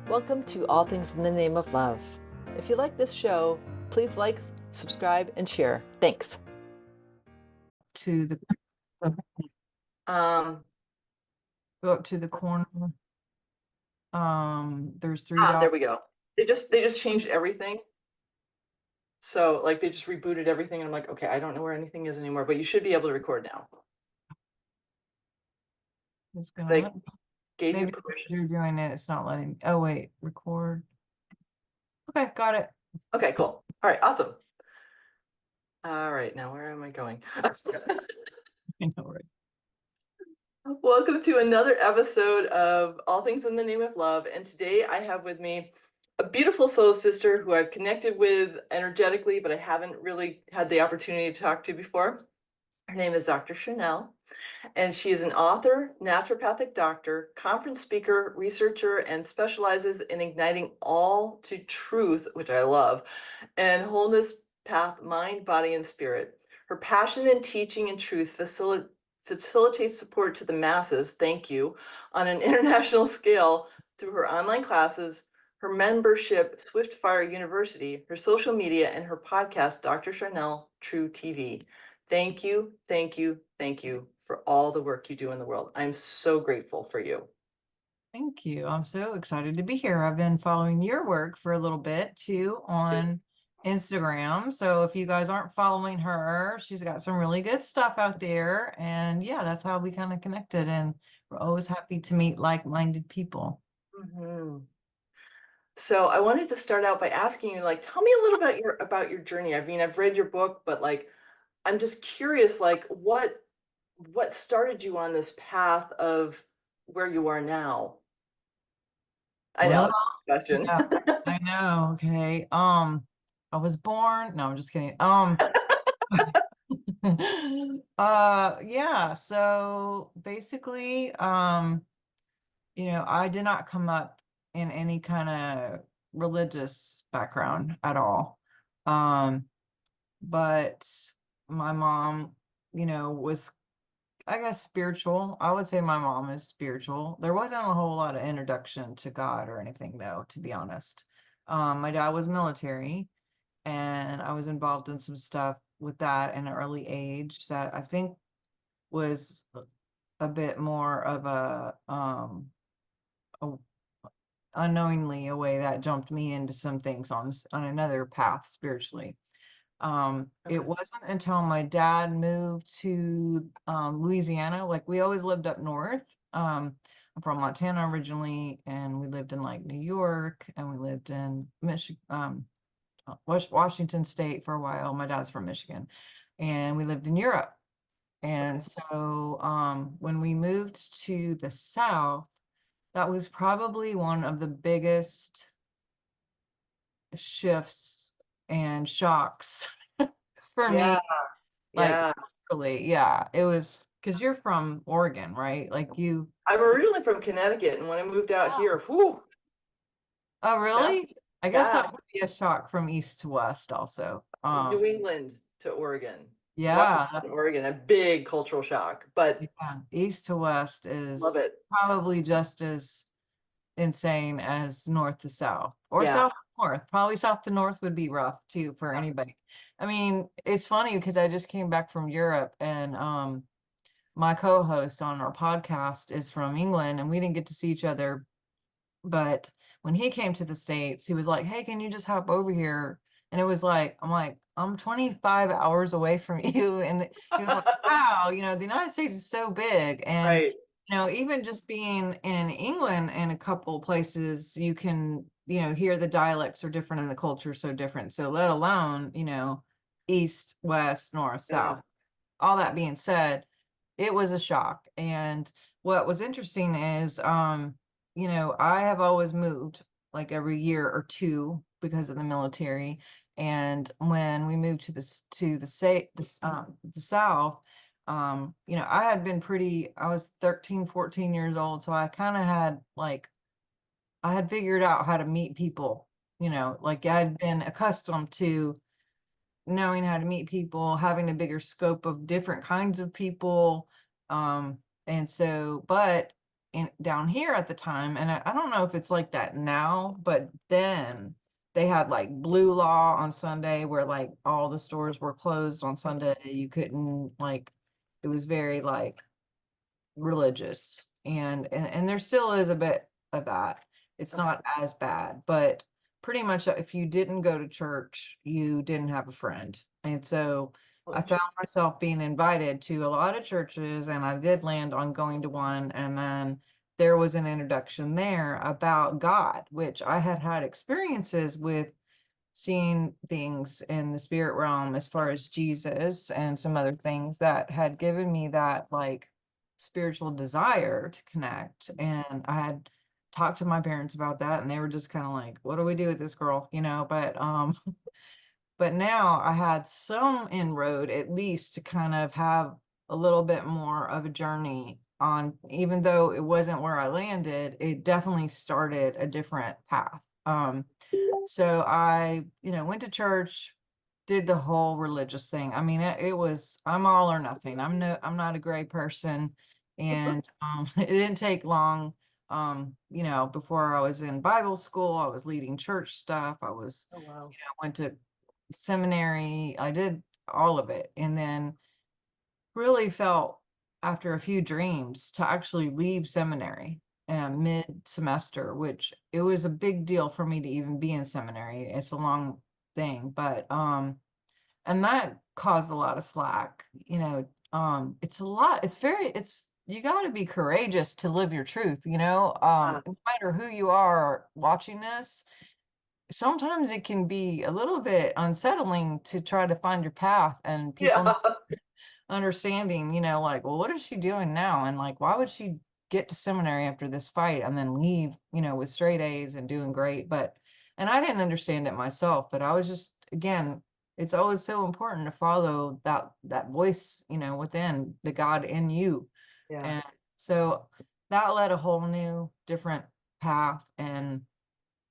Welcome to All Things in the Name of Love. If you like this show, please like, subscribe, and share. Thanks. To the Um, go up to the corner. There's three dots. there we go. They just changed everything. So like they just rebooted everything, and I'm like, okay, I don't know where anything is anymore, but you should be able to record now. It's They gonna gave you maybe permission. you're doing it. It's not letting me. Oh wait, record. Okay, got it. Okay, cool. All right, awesome. All right, now where am I going? I know, right? Welcome to another episode of All Things in the Name of Love. And today I have with me a beautiful soul sister who I've connected with energetically, but I haven't really had the opportunity to talk to before. Her name is Dr. Sharnael, and she is an author, naturopathic doctor, conference speaker, researcher, and specializes in igniting all to truth, which I love, and wholeness path, mind, body, and spirit. Her passion in teaching and truth facilitates support to the masses, thank you, on an international scale through her online classes, her membership, Swiftfire University, her social media, and her podcast, Dr. Sharnael True TV. Thank you, thank you, thank you for all the work you do in the world. I'm so grateful for you. Thank you. I'm so excited to be here. I've been following your work for a little bit too on Instagram. So if you guys aren't following her, she's got some really good stuff out there. And yeah, that's how we kind of connected. And we're always happy to meet like-minded people. Mhm. So I wanted to start out by asking you, like, tell me a little bit about your journey. I mean, I've read your book, but like, I'm just curious, like, what started you on this path of where you are now? I know Well, it's a question. yeah, I know. Okay. I was born. No, I'm just kidding. Yeah, so basically, I did not come up in any kind of religious background at all. Um, but my mom, was, I guess, spiritual. I would say my mom is spiritual. There wasn't a whole lot of introduction to God or anything, though, to be honest. My dad was military, and I was involved in some stuff with that in an early age that I think was a bit more of a unknowingly a way that jumped me into some things on another path spiritually. It Okay. wasn't until my dad moved to Louisiana. Like, we always lived up north. I'm from Montana originally, and we lived in like New York, and we lived in Michigan, Washington State for a while. My dad's from Michigan, and we lived in Europe. And Okay. so when we moved to the South, that was probably one of the biggest shifts and shocks for Yeah, me. Like, yeah. really, yeah, it was because you're from Oregon, right? Like you. I'm originally from Connecticut, and when I moved out here, whew, Oh, that's really? I guess yeah, that would be a shock from east to west also. New England to Oregon. Yeah, Washington, Oregon, a big cultural shock, but yeah, east to west love is it. probably just as insane as north to south or Yeah. south to north. Probably south to north would be rough too for anybody. I mean, it's funny because I just came back from Europe, and my co-host on our podcast is from England, and we didn't get to see each other. But when he came to the States, he was like, "Hey, can you just hop over here?" And it was like, I'm like, I'm 25 hours away from you. And he was like, wow, the United States is so big. And, Right. even just being in England and a couple places, you can, hear the dialects are different and the culture is so different. So let alone, east, west, north, Yeah. south. All that being said, it was a shock. And what was interesting is, I have always moved like every year or two because of the military. And when we moved to the South, I had been I was 13, 14 years old. So I kind of had I had figured out how to meet people, like I'd been accustomed to knowing how to meet people, having a bigger scope of different kinds of people. And so, but in down here at the time, and I don't know if it's like that now, but then they had like blue law on Sunday where like all the stores were closed on Sunday. You couldn't like, it was very like religious, and there still is a bit of that. It's Okay. not as bad, but pretty much if you didn't go to church, you didn't have a friend. And so Oh, I found interesting. myself being invited to a lot of churches, and I did land on going to one, and then there was an introduction there about God, which I had had experiences with, seeing things in the spirit realm as far as Jesus and some other things that had given me that like spiritual desire to connect. And I had talked to my parents about that, and they were just kind of like, what do we do with this girl? But now I had some inroad at least to kind of have a little bit more of a journey on, even though it wasn't where I landed, it definitely started a different path. So I, went to church, did the whole religious thing. I mean, it was, I'm all or nothing. I'm not a gray person. And it didn't take long, before I was in Bible school, I was leading church stuff. I was, Oh, wow. went to seminary. I did all of it. And then really felt after a few dreams to actually leave seminary mid-semester, which it was a big deal for me to even be in seminary. It's a long thing, but and that caused a lot of slack. It's a lot. It's you got to be courageous to live your truth, Yeah. no matter who you are watching this. Sometimes it can be a little bit unsettling to try to find your path, and people Yeah. not understanding, like, well, what is she doing now? And like, why would she get to seminary after this fight and then leave, with straight A's and doing great? And I didn't understand it myself, but I was just, again, it's always so important to follow that voice, within the God in you. Yeah. And so that led a whole new different path, and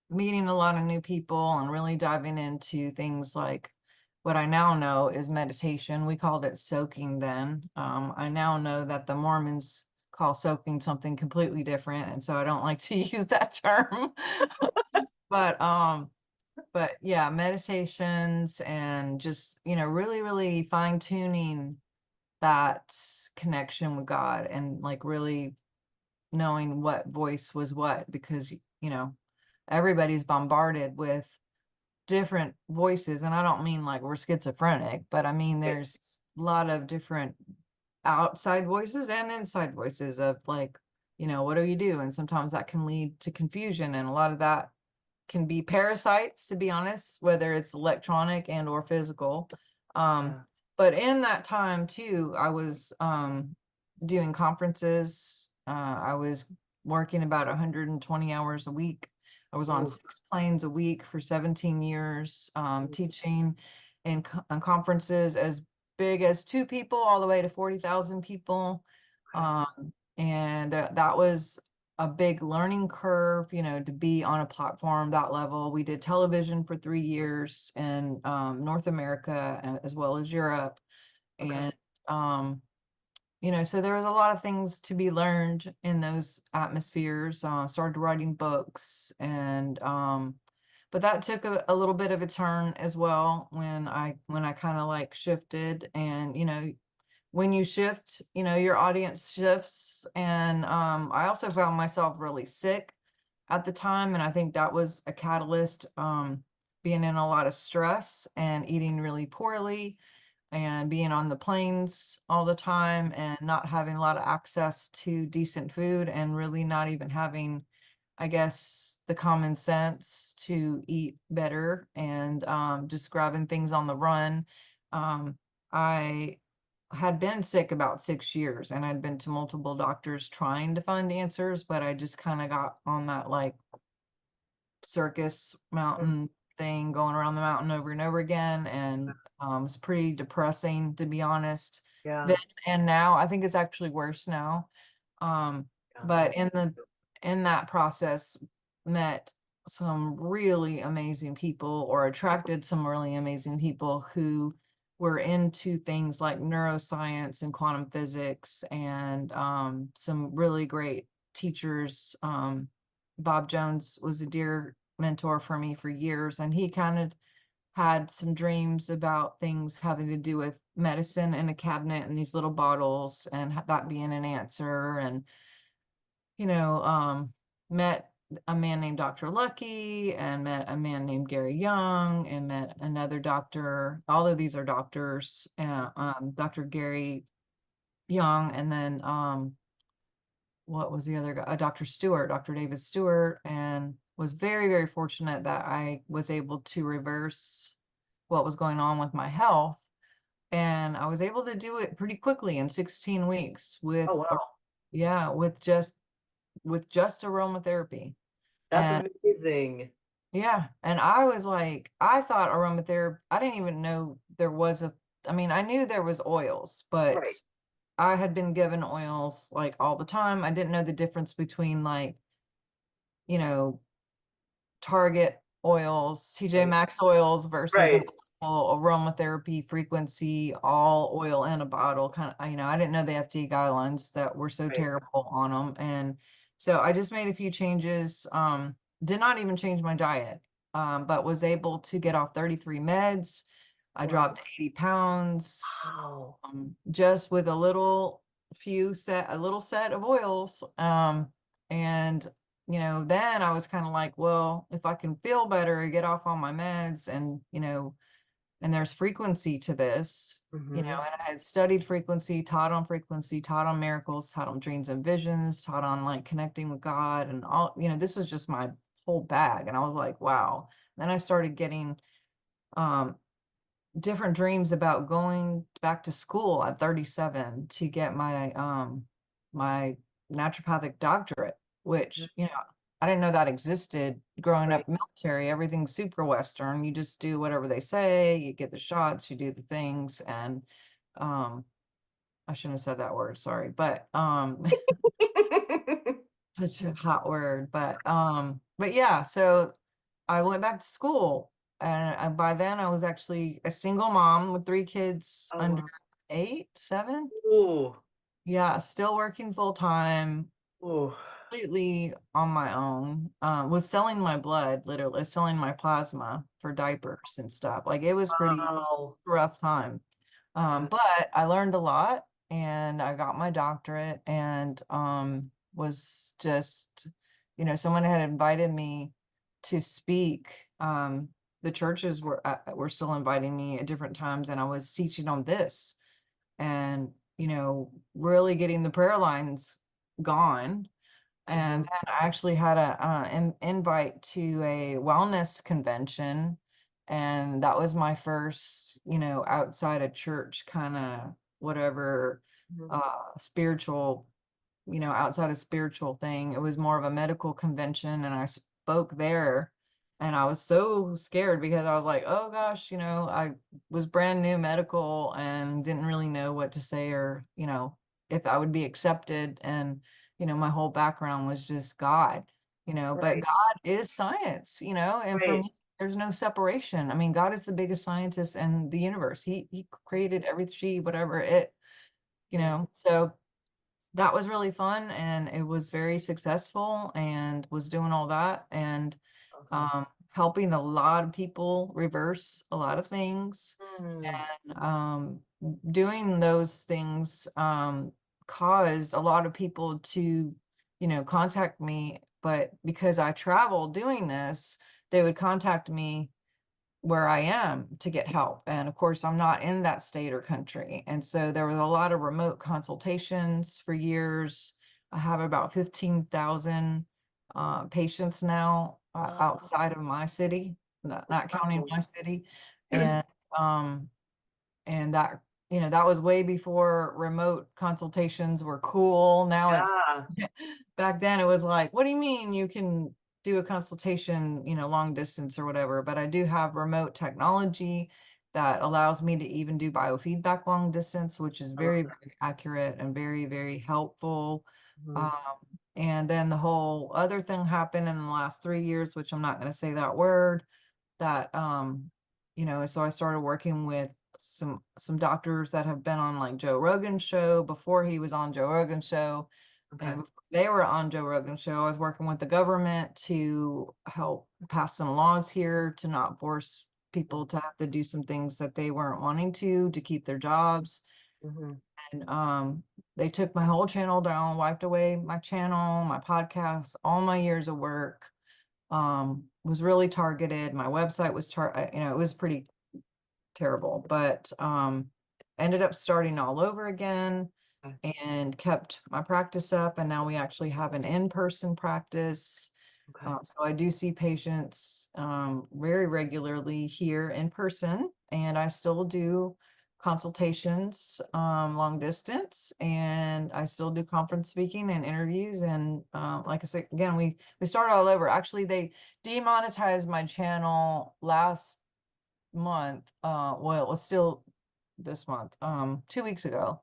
meeting a lot of new people and really diving into things like what I now know is meditation. We called it soaking then. I now know that the Mormons call soaking something completely different, and so I don't like to use that term. But yeah, meditations and just, really, really fine tuning that connection with God, and like really knowing what voice was what, because everybody's bombarded with different voices. And I don't mean like we're schizophrenic, but I mean Right. there's a lot of different outside voices and inside voices of like, what do you do? And sometimes that can lead to confusion, and a lot of that can be parasites, to be honest, whether it's electronic and or physical. um Yeah. but in that time too, I was doing conferences. I was working about 120 hours a week. I was on Oh, 6 planes a week for 17 years, mm, teaching in conferences as big as 2 people all the way to 40,000 people. okay. And that was a big learning curve, to be on a platform that level. We did television for 3 years in North America, as well as Europe. Okay. And so there was a lot of things to be learned in those atmospheres. Started writing books, and but that took a little bit of a turn as well when I kind of like shifted. And when you shift, your audience shifts. And I also found myself really sick at the time, and I think that was a catalyst. Being in a lot of stress and eating really poorly, and being on the planes all the time, and not having a lot of access to decent food, and really not even having, I guess, the common sense to eat better, and just grabbing things on the run. I had been sick about 6 years, and I'd been to multiple doctors trying to find answers, but I just kind of got on that like circus Mm, mountain thing, going around the mountain over and over again. And it's pretty depressing, to be honest. Then yeah. and now, I think it's actually worse now. Yeah. But in that process, met some really amazing people, or attracted some really amazing people who were into things like neuroscience and quantum physics, and some really great teachers. Bob Jones was a dear mentor for me for years, and he kind of had some dreams about things having to do with medicine in a cabinet and these little bottles, and that being an answer. And you know, met a man named Dr. Lucky, and met a man named Gary Young, and met another doctor. All of these are doctors, Dr. Gary Young, and then what was the other guy? Dr. Stewart, Dr. David Stewart, and was very, very fortunate that I was able to reverse what was going on with my health. And I was able to do it pretty quickly in 16 weeks with, Oh, wow. yeah, with just aromatherapy. That's And amazing. yeah, and I was like, I thought aromatherapy, I didn't even know there was I mean, I knew there was oils, but Right. I had been given oils like all the time. I didn't know the difference between like, you know, Target oils, TJ Right. Maxx oils versus an Right. actual aromatherapy frequency, all oil in a bottle kind of, I didn't know the FDA guidelines that were so Right. terrible on them. And so I just made a few changes, did not even change my diet, but was able to get off 33 meds. I Wow. dropped 80 pounds, Wow. just with a little set of oils. And then I was kind of like, well, if I can feel better, get off on my meds, and and there's frequency to this, Mm-hmm. and I had studied frequency, taught on miracles, taught on dreams and visions, taught on like connecting with God and all, this was just my whole bag. And I was like, wow. Then I started getting um different dreams about going back to school at 37 to get my naturopathic doctorate, which, I didn't know that existed growing Right. up military. Everything's super Western. You just do whatever they say, you get the shots, you do the things. And um I shouldn't have said that word, sorry. But such a hot word. But yeah, so I went back to school, and by then I was actually a single mom with three kids Oh, under wow. 8, 7. Ooh. Yeah, still working full time, Ooh. completely on my own. Was selling my blood, literally selling my plasma for diapers and stuff. Like it was pretty Wow. rough time. Yeah. But I learned a lot, and I got my doctorate, and was just, someone had invited me to speak. The churches were still inviting me at different times, and I was teaching on this, and really getting the prayer lines gone. Mm-hmm. And then I actually had an invite to a wellness convention, and that was my first, outside of church kind of whatever, Mm-hmm. spiritual, outside of spiritual thing. It was more of a medical convention, and I spoke there, and I was so scared because I was like, oh gosh, I was brand new medical and didn't really know what to say, or, if I would be accepted. And, my whole background was just God, but Right. God is science, and for Right. me, there's no separation. I mean, God is the biggest scientist in the universe. He created every she, whatever it, Yeah. so that was really fun, and it was very successful, and was doing all that, and Awesome. helping a lot of people reverse a lot of things. Mm. And doing those things caused a lot of people to, contact me. But because I traveled doing this, they would contact me where I am to get help. And of course, I'm not in that state or country. And so there was a lot of remote consultations for years. I have about 15,000 patients now, Wow. outside of my city, not counting Wow. my city. And um, and that, that was way before remote consultations were cool. Now it's Yeah. back then it was like, what do you mean you can do a consultation, long distance or whatever? But I do have remote technology that allows me to even do biofeedback long distance, which is I love very, that. very accurate and very, very helpful. Mhm. um, and then the whole other thing happened in the last 3 years, which I'm not going to say that word, that so I started working with some doctors that have been on like Joe Rogan's show before he was on Joe Rogan's show, Okay. and they were on Joe Rogan's show. I was working with the government to help pass some laws here to not force people to have to do some things that they weren't wanting to keep their jobs. Mhm. And they took my whole channel down, wiped away my channel, my podcast, all my years of work. Was really targeted. My website was it was pretty terrible, but ended up starting all over again Okay. and kept my practice up. And now we actually have an in-person practice. Okay. So I do see patients very regularly here in person, and I still do consultations long distance, and I still do conference speaking and interviews. And like I said, again, we started all over. Actually, they demonetized my channel last month. Well, it was still this month, 2 weeks ago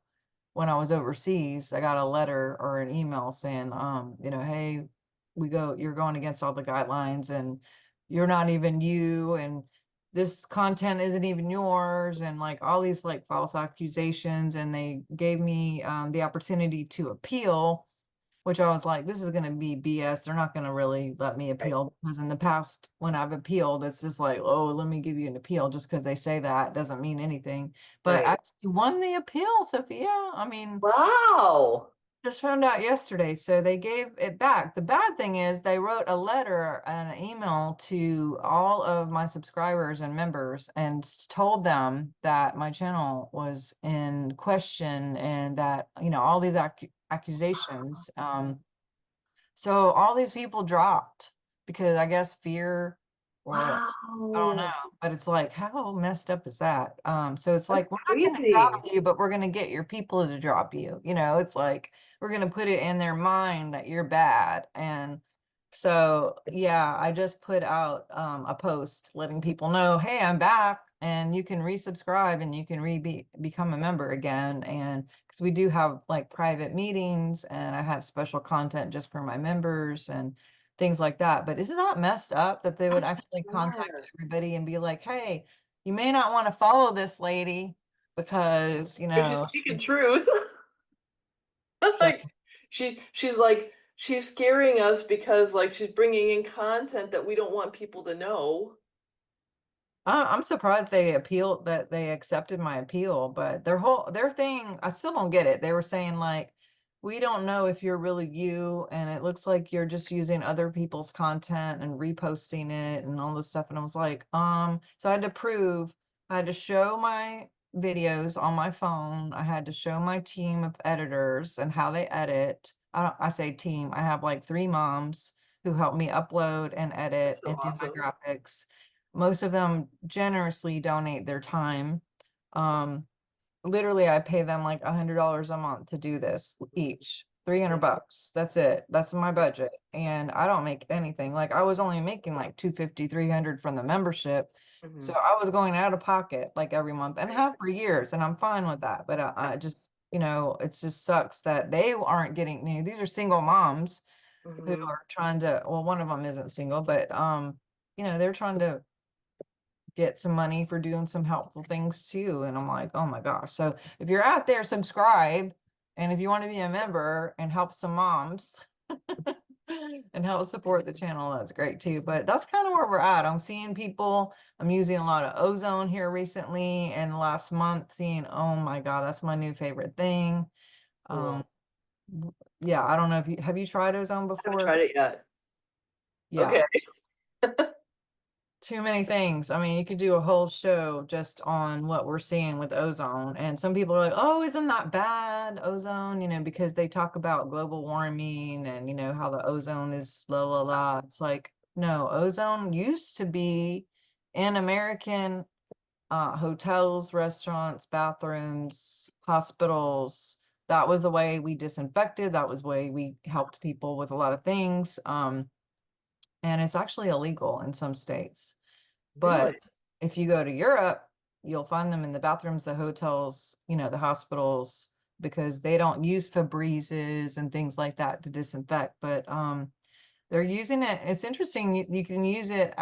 when I was overseas. I got a letter or an email saying, hey, you're going against all the guidelines and you're not even you, and this content isn't even yours, and like all these like false accusations. And they gave me the opportunity to appeal, which I was like, this is going to be BS. They're not going to really let me Right. appeal, because in the past, when I've appealed, it's just like, oh, let me give you an appeal. Just because they say that doesn't mean anything. But I Right. actually won the appeal, Sophia. I mean, Wow. just found out yesterday. So they gave it back. The bad thing is they wrote a letter and an email to all of my subscribers and members and told them that my channel was in question and that, all these accusations. So all these people dropped because I guess fear, or I don't know, Wow. but it's like, how messed up is that? So it's That's like, we're not going to drop crazy. you, but we're going to get your people to drop you. It's like, we're going to put it in their mind that you're bad. And so, yeah, I just put out a post letting people know, hey, I'm back and you can resubscribe and you can become a member again. And because we do have like private meetings and I have special content just for my members and things like that. But isn't that messed up that they would That's actually contact bizarre. everybody and be like, hey, you may not want to follow this lady because, But she's speaking truth. so Like she's like she's scaring us because like she's bringing in content that we don't want people to know. I'm surprised that they accepted my appeal, but their thing, I still don't get it. They were saying like, we don't know if you're really you, and it looks like you're just using other people's content and reposting it and all this stuff. And I was like, so I had to show my videos on my phone. I had to show my team of editors and how they edit. I say team, I have like 3 moms who help me upload and That's edit so and do my awesome. graphics. Most of them generously donate their time. Um, Literally, I pay them like $100 a month to do this each. 300 Yeah. bucks. That's it. That's my budget. And I don't make anything. Like I was only making like 250, 300 from the membership. So Hmm. I was going out of pocket like every month and Right. have for years. And I'm fine with that. But Yeah. I just, it just sucks that they aren't getting, these are single moms who Hmm. are trying to, well, one of them isn't single, but, they're trying to get some money for doing some helpful things too. And I'm like, oh my gosh. So if you're out there, subscribe. And if you want to be a member and help some moms and help support the channel, that's great too. But that's kind of where we're at. I'm using a lot of ozone here recently and last month, seeing, oh my God, that's my new favorite thing. Um, Cool. yeah, I don't know if have you tried ozone I haven't before? tried it yet. Yeah. Okay. Too many things. I mean, you could do a whole show just on what we're seeing with ozone. And some people are like, oh, isn't that bad, ozone? Because they talk about global warming and, how the ozone is blah, blah, blah. It's like, no, ozone used to be in American hotels, restaurants, bathrooms, hospitals. That was the way we disinfected. That was the way we helped people with a lot of things. And it's actually illegal in some states. Really? But if you go to Europe, you'll find them in the bathrooms, the hotels, the hospitals, because they don't use Febrezes and things like that to disinfect. But they're using it. It's interesting. You can use it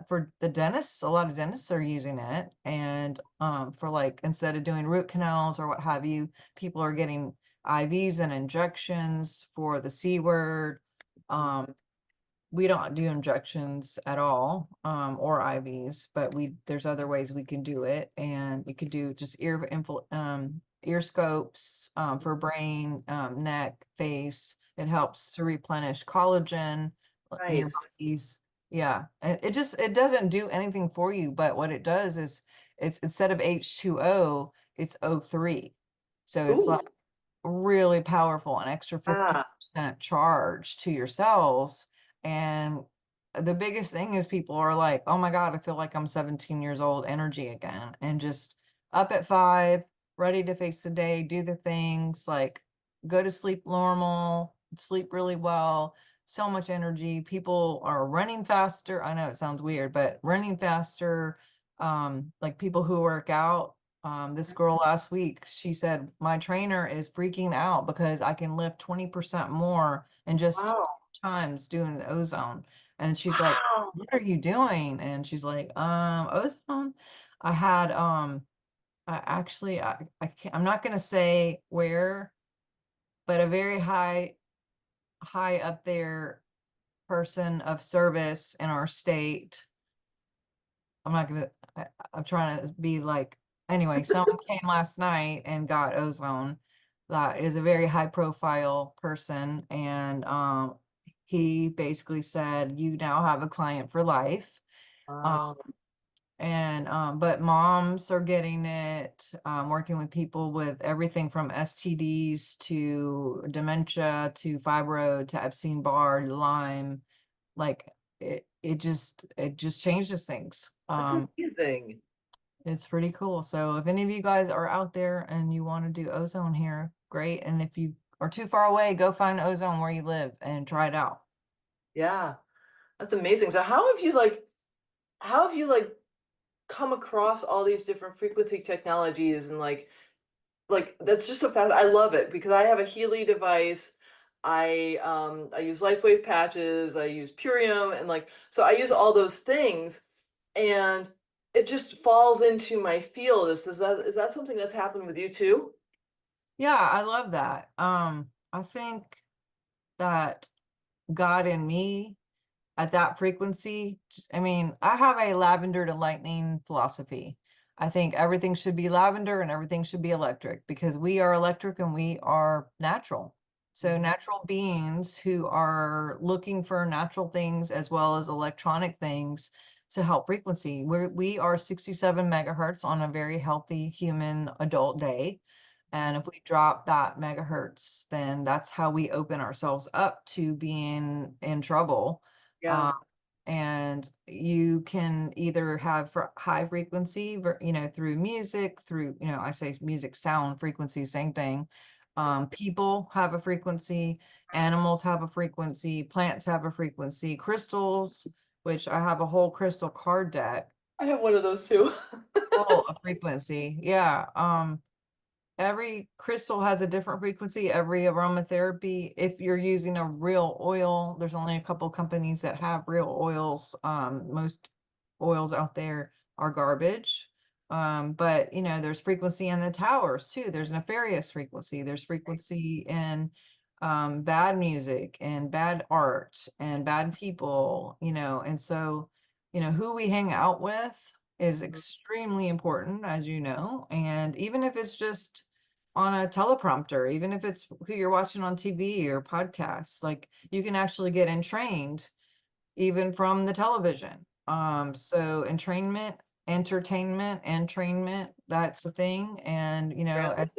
for the dentists. A lot of dentists are using it, and for like instead of doing root canals or what have you, people are getting IVs and injections for the C word. We don't do injections at all, or IVs, but there's other ways we can do it. And you could do just ear scopes, for brain, neck, face. It helps to replenish collagen in your Nice. bodies. Yeah. It doesn't do anything for you, but what it does is it's instead of H2O, it's O3. So it's Ooh. like really powerful, an extra Ah. 50% charge to your cells. And the biggest thing is people are like, oh my God, I feel like I'm 17 years old, energy again, and just up at 5, ready to face the day, do the things, like go to sleep normal, sleep really well, so much energy. People are running faster. I know it sounds weird, but running faster. Like people who work out, this girl last week, she said, my trainer is freaking out because I can lift 20% more in just Wow. times doing the ozone. And she's like, Wow. what are you doing? And she's like, ozone. I had, I actually, I can't, I'm not going to say where, but a very high up there person of service in our state. I'm not gonna, I'm trying to be like, anyway, someone came last night and got ozone. That is a very high profile person. And he basically said, you now have a client for life. Um, Wow. and but moms are getting it, working with people with everything from STDs to dementia to fibroid to Epstein-Barr, Lyme, like it just changes things. That's amazing. It's pretty cool. So if any of you guys are out there and you want to do ozone here, great. And if you are too far away, go find ozone where you live and try it out. Yeah. That's amazing. So how have you come across all these different frequency technologies and that's just so fast. I love it because I have a Healy device. I use LifeWave patches, I use Purium and so I use all those things and it just falls into my field. Is that something that's happened with you too? Yeah, I love that. I think that God in me at that frequency. I mean, I have a lavender to lightning philosophy. I think everything should be lavender and everything should be electric because we are electric and we are natural. So Mhm. natural beings who are looking for natural things as well as electronic things to help frequency. We are 67 megahertz on a very healthy human adult day. And if we drop that megahertz, then that's how we open ourselves up to being in trouble. Yeah. Um, and you can either have high frequency, through music, through, I say music, sound, frequency, same thing. Yeah. People have a frequency, animals have a frequency, plants have a frequency, crystals, which I have a whole crystal card deck I have one of those too. full of frequency. Yeah. Every crystal has a different frequency. Every aromatherapy, if you're using a real oil, there's only a couple companies that have real oils. Most oils out there are garbage. But there's frequency in the towers too. There's nefarious frequency. There's frequency in bad music and bad art and bad people, and so who we hang out with is Mhm. extremely important, as you know. And even if it's just on a teleprompter, even if it's who you're watching on TV or podcasts, like you can actually get entrained even from the television. So entertainment, that's the thing. And Yes.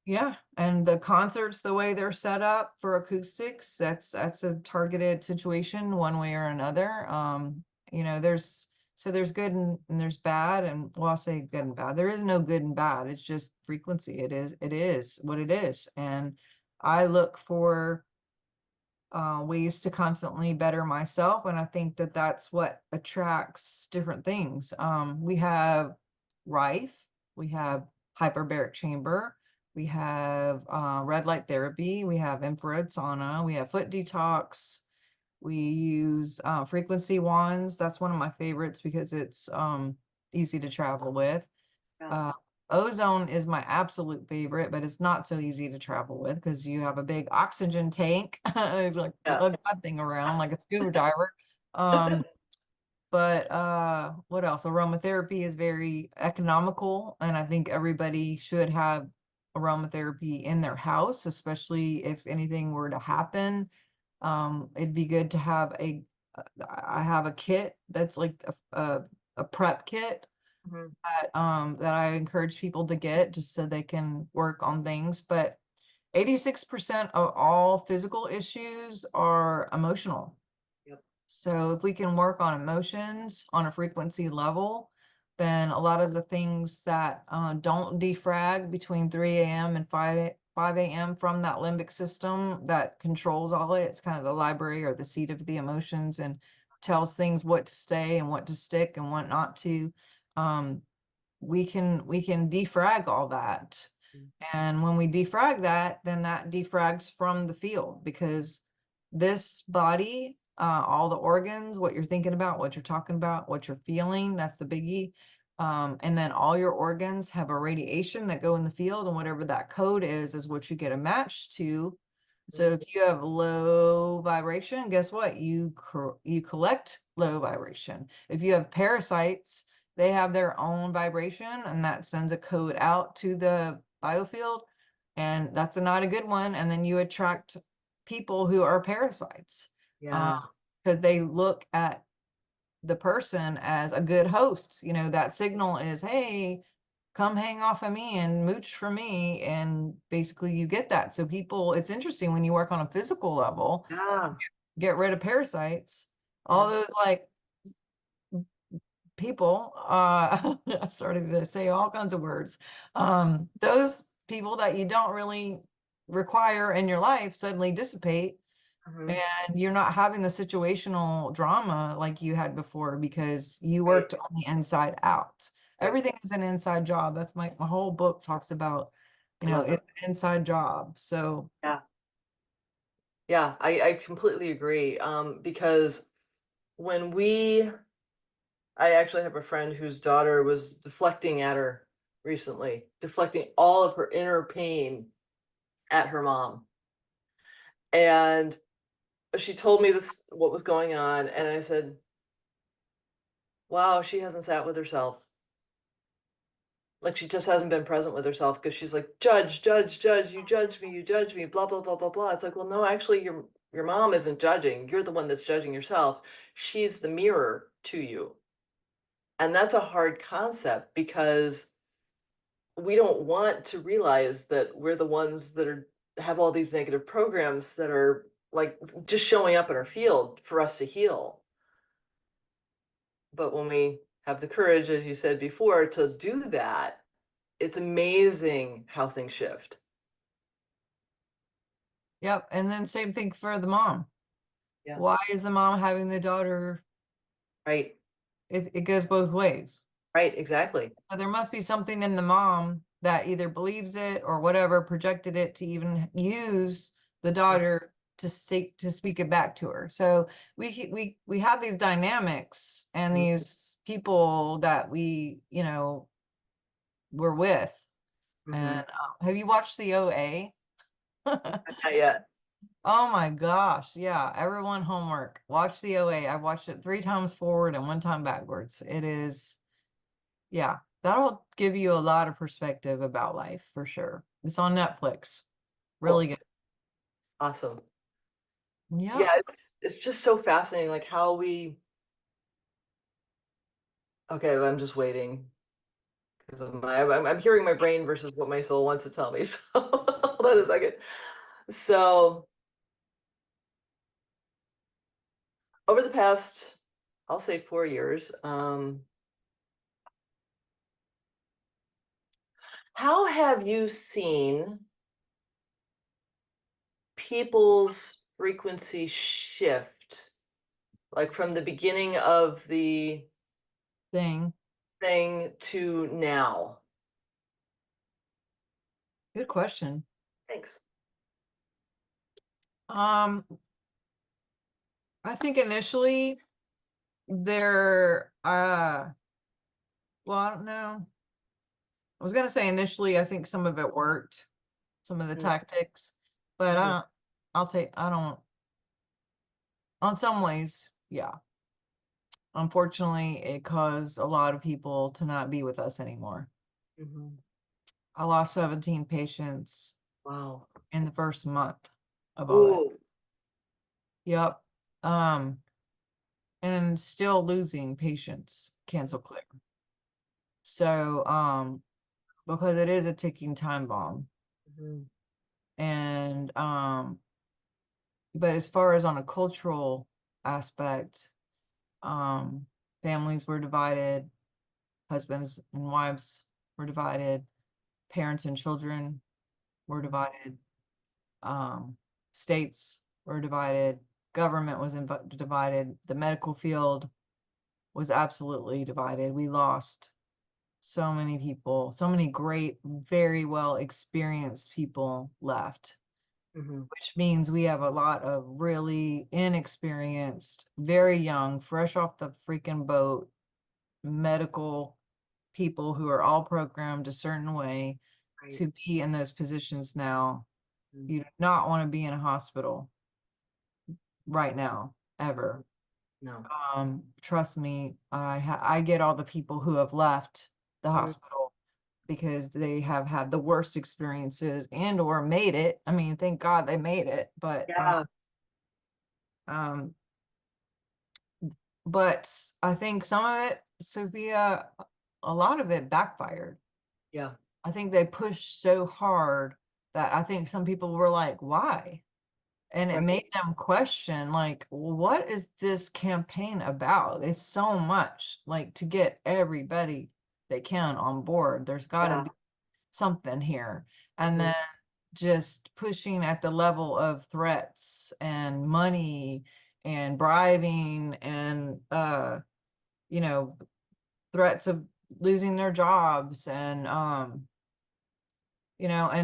yeah, and the concerts, the way they're set up for acoustics, that's a targeted situation one way or another. There's good and there's bad, and well, I'll say good and bad. There is no good and bad. It's just frequency. It is what it is. And I look for ways to constantly better myself. And I think that that's what attracts different things. We have Rife, we have hyperbaric chamber, we have red light therapy, we have infrared sauna, we have foot detox. We use frequency wands. That's one of my favorites because it's easy to travel with. Yeah. Uh, Ozone is my absolute favorite, but it's not so easy to travel with because you have a big oxygen tank. It's like Yeah. lug that thing around like a scuba diver. Um, but what else? Aromatherapy is very economical, and I think everybody should have aromatherapy in their house, especially if anything were to happen. It'd be good to have I have a kit that's like a prep kit Mhm. that I encourage people to get just so they can work on things. But 86% of all physical issues are emotional. Yep. So if we can work on emotions on a frequency level, then a lot of the things that don't defrag between 3 a.m. and 5 a.m. from that limbic system that controls all it, it's kind of the library or the seat of the emotions and tells things what to stay and what to stick and what not to. Um, we can defrag all that. And when we defrag that, then that defrags from the field because this body, all the organs, what you're thinking about, what you're talking about, what you're feeling, that's the biggie. And then all your organs have a radiation that go in the field, and whatever that code is what you get a match to. So Mhm. if you have low vibration, guess what? You collect low vibration. If you have parasites, they have their own vibration, and that sends a code out to the biofield, and that's not a good one. And then you attract people who are parasites, Yeah. because they look at the person as a good host. That signal is, hey, come hang off of me and mooch for me, and basically you get that. So people, it's interesting when you work on a physical level, Yeah. get rid of parasites, all Yeah. those like people, I started to say all kinds of words. Those people that you don't really require in your life suddenly dissipate, Mhm. and you're not having the situational drama like you had before because you Right. worked on the inside out. Right. Everything is an inside job. That's my whole book talks about, I love that. it's an inside job. So Yeah. Yeah. I completely agree. Because when I actually have a friend whose daughter was deflecting at her recently, deflecting all of her inner pain at her mom. And she told me this, what was going on. And I said, wow, she hasn't sat with herself. Like she just hasn't been present with herself because she's like, judge, judge, judge, you judge me, blah, blah, blah, blah, blah. It's like, well, no, actually your mom isn't judging. You're the one that's judging yourself. She's the mirror to you. And that's a hard concept because we don't want to realize that we're the ones that have all these negative programs that are like just showing up in our field for us to heal. But when we have the courage, as you said before, to do that, it's amazing how things shift. yep. And then same thing for the mom. Yeah. Why is the mom having the daughter? Right. It goes both ways. Right. Exactly. So there must be something in the mom that either believes it or whatever projected it to even use the daughter to speak it back to her. So we have these dynamics and Mhm. these people that we're with. Mhm. And have you watched the OA? Not yet. Oh my gosh. Yeah. Everyone homework. Watch the OA. I've watched it 3 times forward and 1 time backwards. It is, yeah, that'll give you a lot of perspective about life for sure. It's on Netflix. Really Cool. good. Awesome. Yeah, Yep. it's just so fascinating, like how we. Okay, I'm just waiting because I'm hearing my brain versus what my soul wants to tell me. So hold on a second. So over the past, I'll say 4 years, how have you seen people's frequency shift, like from the beginning of the Thing. thing to now? Good question. Thanks. Um, I think initially there well, I don't know. I was gonna say initially, I think some of it worked, some of the Mm, tactics, but mhm, I don't, on some ways, yeah. Unfortunately, it caused a lot of people to not be with us anymore. mhm. I lost 17 patients Wow. in the first month of all that. Oh. Yep. Um, and still losing patients cancel clear. So, because it is a ticking time bomb. Mhm, And but as far as on a cultural aspect, um, families were divided, husbands and wives were divided, parents and children were mhm, divided, states were divided, government was divided, the medical field was absolutely divided. We lost so many people, so many great, very well experienced people left, mhm, which means we have a lot of really inexperienced, very young, fresh off the freaking boat medical people who are all programmed a certain way right. to be in those positions now. Mm, You do not want to be in a hospital right now, ever. no. Trust me, I get all the people who have left the Mm, hospital because they have had the worst experiences and or made it. I mean, thank God they made it, yeah. um, but I think some of it, Sophia, a lot of it backfired. Yeah. I think they pushed so hard that I think some people were like, why? And it Right. made them question, like, what is this campaign about? It's so much, like, to get everybody they can on board. There's got to Yeah. be something here. And Mhm, then just pushing at the level of threats and money and bribing and, you know, threats of losing their jobs and, and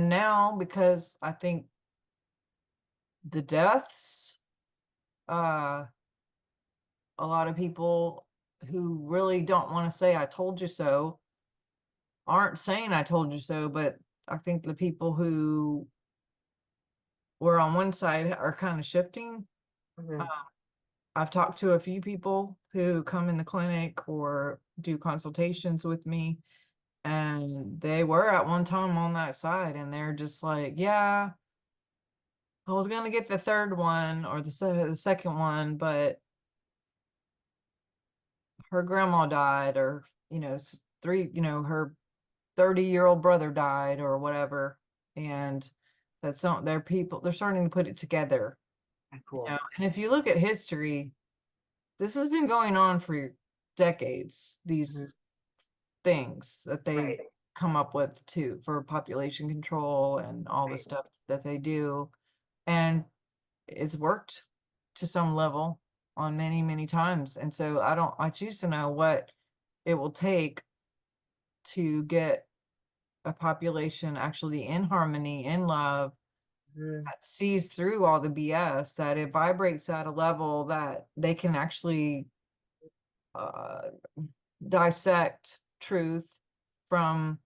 now because I think the deaths, uh, a lot of people who really don't want to say I told you so aren't saying I told you so, but I think the people who were on one side are kind of shifting. Uh, mhm, I've talked to a few people who come in the clinic or do consultations with me, and they were at one time on that side, and they're just like, yeah, I was gonna get the third one or the second one, but her grandma died, or three, her 30-year-old brother died, or whatever, and that's some their people. They're starting to put it together, yeah, cool. And if you look at history, this has been going on for decades. Mhm, These things that they right. come up with to for population control and all the Right. stuff that they do, and it's worked to some level on many, many times. And so I choose to know what it will take to get a population actually in harmony, in love, Mhm, that sees through all the BS, that it vibrates at a level that they can actually uh, dissect truth from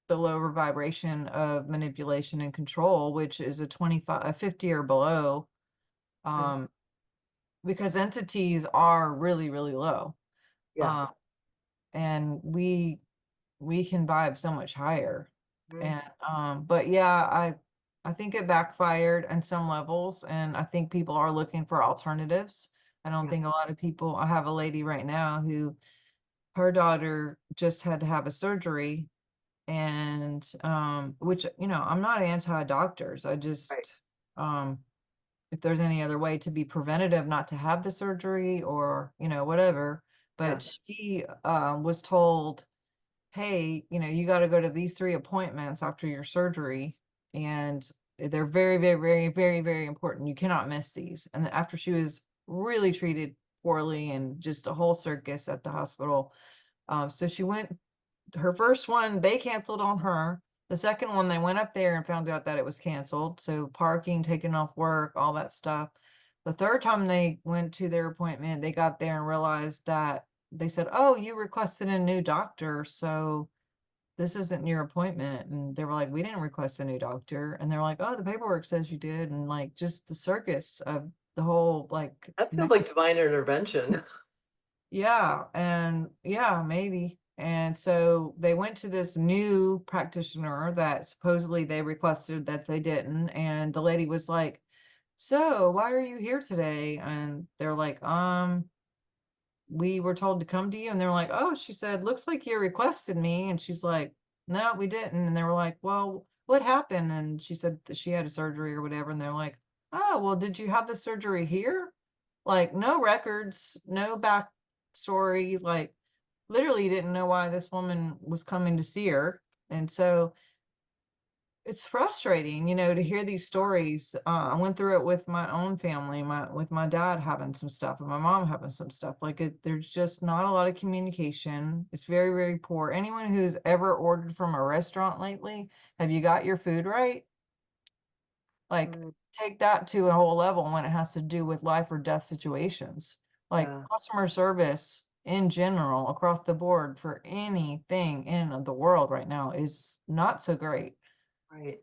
the lower vibration of manipulation and control, which is a 25, a 50 or below. mhm, Um, because entities are really, really low. yeah. Um, and we can vibe so much higher. Mhm, And but yeah, I think it backfired on some levels, and I think people are looking for alternatives. I don't yeah. think a lot of people, I have a lady right now who her daughter just had to have a surgery, and which, I'm not anti-doctors. I Right. just if there's any other way to be preventative, not to have the surgery, or whatever. Yeah. But she was told, hey, you got to go to these 3 appointments after your surgery, and they're very, very, very, very, very important. You cannot miss these. And after she was really treated poorly and just a whole circus at the hospital, so she went, her first one, they canceled on her. The second one, they went up there and found out that it was canceled. So parking, taking off work, all that stuff. The third time they went to their appointment, they got there and realized that they said, oh, you requested a new doctor. So this isn't your appointment. And they were like, we didn't request a new doctor. And they're like, oh, the paperwork says you did. And like just the circus of the whole like That feels like mess. divine intervention. Yeah, and yeah, maybe. And so they went to this new practitioner that supposedly they requested that they didn't. And the lady was like, so why are you here today? And they're like, we were told to come to you. And they were like, oh, she said, looks like you requested me. And she's like, no, we didn't. And they were like, well, what happened? And she said that she had a surgery or whatever. And they're like, oh, well, did you have the surgery here? Like, no records, no backstory. Like, literally didn't know why this woman was coming to see her. And so it's frustrating, to hear these stories. I went through it with my own family, with my dad having some stuff and my mom having some stuff. Like there's just not a lot of communication. It's very, very poor. Anyone who's ever ordered from a restaurant lately, have you got your food right? Like Mm, take that to a whole level when it has to do with life or death situations. Like yeah, customer service in general across the board for anything in the world right now is not so great. right.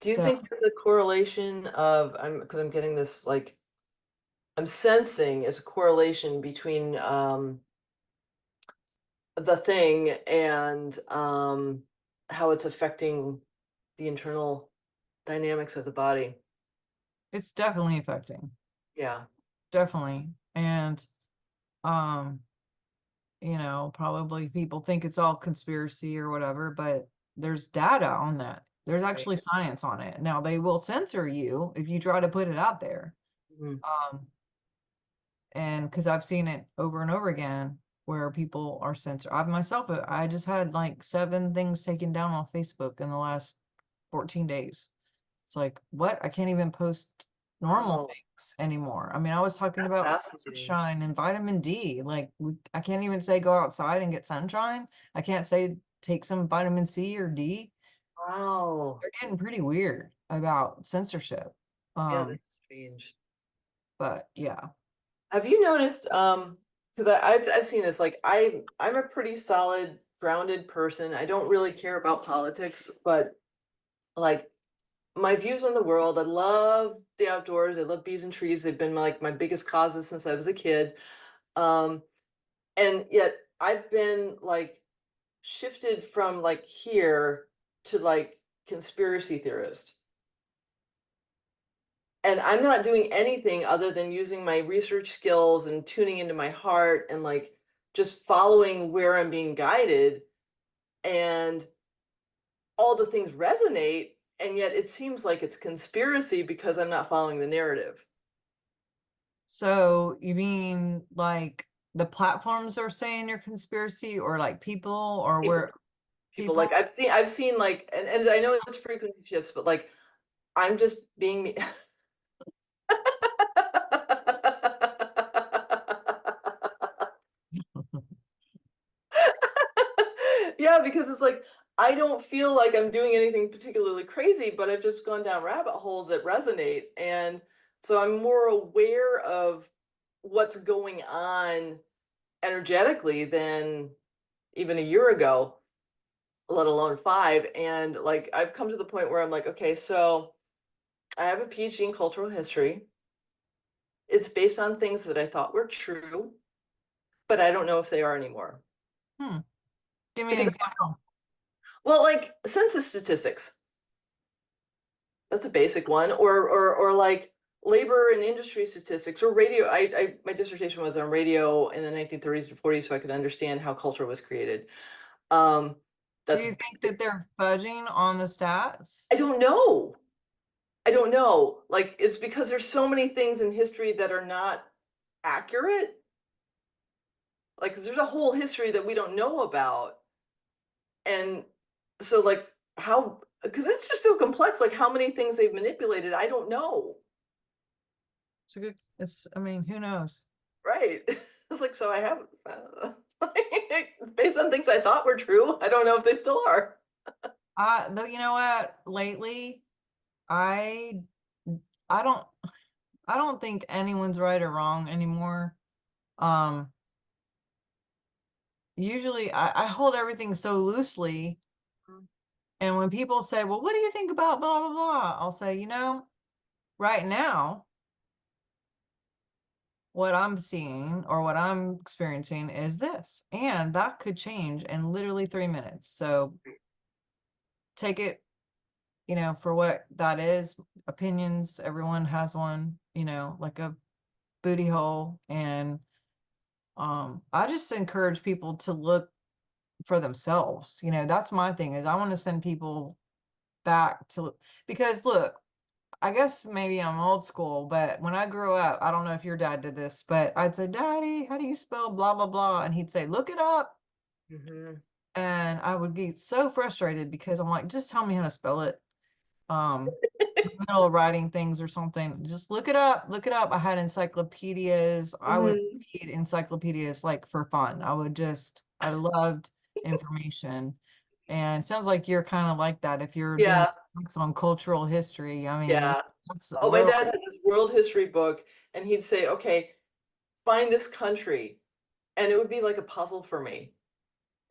Do you So think there's a correlation of, because I'm getting this like, I'm sensing is a correlation between the thing and how it's affecting the internal dynamics of the body? it's definitely affecting, Yeah, definitely. And um, probably people think it's all conspiracy or whatever, but there's data on that. There's right. actually science on it. Now they will censor you if you try to put it out there. Mhm. Um, and because I've seen it over and over again where people are censored. I myself, I just had like 7 things taken down on Facebook in the last 14 days. It's like, what? I can't even post normal Wow, things anymore. I mean, I was talking that's about fascinating. sunshine and vitamin D. Like, I can't even say go outside and get sunshine. I can't say take some vitamin C or D. Wow. They're getting pretty weird about censorship. Yeah, Um, that's strange. but yeah. Have you noticed, because I've seen this, like I'm a pretty solid, grounded person. I don't really care about politics, but like my views on the world, I love the outdoors. I love bees and trees. They've been like my biggest causes since I was a kid. Um, and yet I've been like shifted from like here to like conspiracy theorist. And I'm not doing anything other than using my research skills and tuning into my heart and like just following where I'm being guided. And all the things resonate. And yet it seems like it's conspiracy because I'm not following the narrative. So you mean like the platforms are saying you're conspiracy or like people or People, where people people? like I've seen like, and I know it's frequency shifts, but like I'm just being me. Yeah, because it's like I don't feel like I'm doing anything particularly crazy, but I've just gone down rabbit holes that resonate. And so I'm more aware of what's going on energetically than even a year ago, let alone 5. And like I've come to the point where I'm like, okay, so I have a PhD in cultural history. It's based on things that I thought were true, but I don't know if they are anymore. Hmm. Give me an Because, example. well, like census statistics, that's a basic one, or like labor and industry statistics, or radio. I my dissertation was on radio in the 1930s and 40s, so I could understand how culture was created. Um, Do that's you think that they're fudging on the stats? I don't know. I don't know. Like it's because there's so many things in history that are not accurate. Like 'cause there's a whole history that we don't know about. And so like how, because it's just so complex, like how many things they've manipulated, I don't know. It's a good, I mean, who knows? Right. It's like, so I have, based on things I thought were true, I don't know if they still are. Though, you know what? Lately, I, I don't, I don't think anyone's right or wrong anymore. Um, Usually I hold everything so loosely And when people say, well, what do you think about blah, blah, blah? I'll say, right now, what I'm seeing or what I'm experiencing is this. And that could change in literally 3 minutes. So take it, for what that is. Opinions, everyone has one, like a booty hole. And I just encourage people to look for themselves. That's my thing is I want to send people back to, because look, I guess maybe I'm old school, but when I grew up, I don't know if your dad did this, but I'd say, Daddy, how do you spell blah, blah, blah? And he'd say, look it up. Hmm. And I would get so frustrated because I'm like, just tell me how to spell it. In the middle of writing things or something, just look it up, look it up. I had encyclopedias. I would Hmm. read encyclopedias like for fun. I loved information. And it sounds like you're kind of like that. If you're doing Yeah, books on cultural history, I mean, yeah. that's Oh, my where dad had this world history book, and he'd say, okay, find this country. And it would be like a puzzle for me.